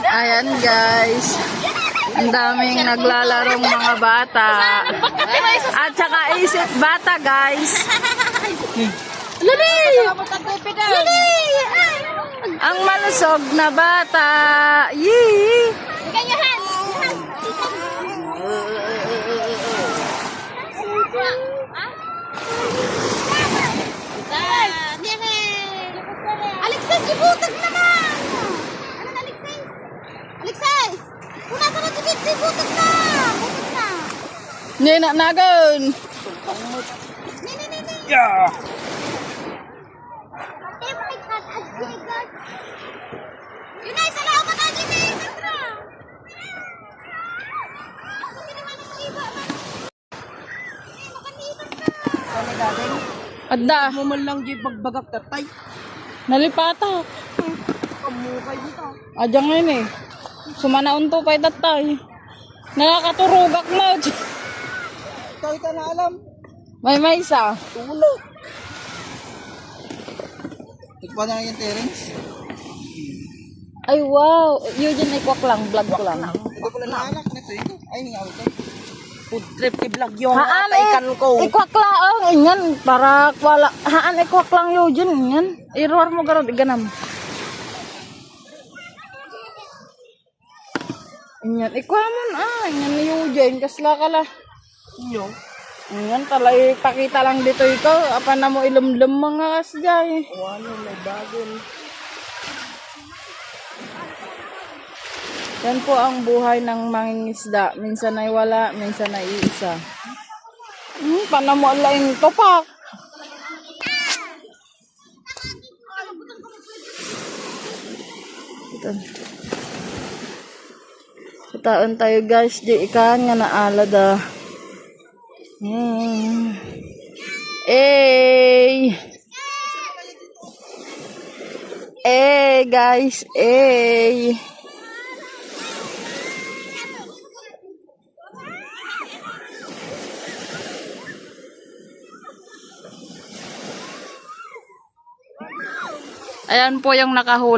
Ayan guys. Ang daming naglalarong mga bata. At saka isip bata guys. Lali! Lali! Ang malusog na bata. Yee! Ganyahan! Alexis, ibutag naman! Ano na, Alexis? Alexis! Kung nasa na tibig, ibutag na! Butag na! Nina nagon. Yeah! Yun ay, salamat na, Jimmy! Adda. Mo man lang di pagbagak tatay. Nalipata. Kamukay dito. Adya ngayon eh. Sumanaon to kay tatay. Nakakaturugak na. Kahit na alam. May isa. Tulo. Tikpa na yung Terence. Ay wow. Yun ikwak lang. Vlog ko lang. Ito pala naalak na ito. Ay, nga ito. Food trip i-vlog yung Haan atay ko. ikwak lang. Inyan. Para kwala. Haan ikwak lang yun. Inyan. Iruar mo garod. Iganam. Inyan. Ikwaman Inyan na yun dyan. Kasla ka la. Inyo. Inyan. Talay pakita lang dito ikaw. Apa na mo ilumlum mga kasjay. O ano, may bagon. Yan po ang buhay ng mangingisda. Minsan ay wala, minsan ay iisa. Paano mo alaing topak? Taon tayo guys, di ikan nga naalad ah. Guys, Ayan po yung nakahuli.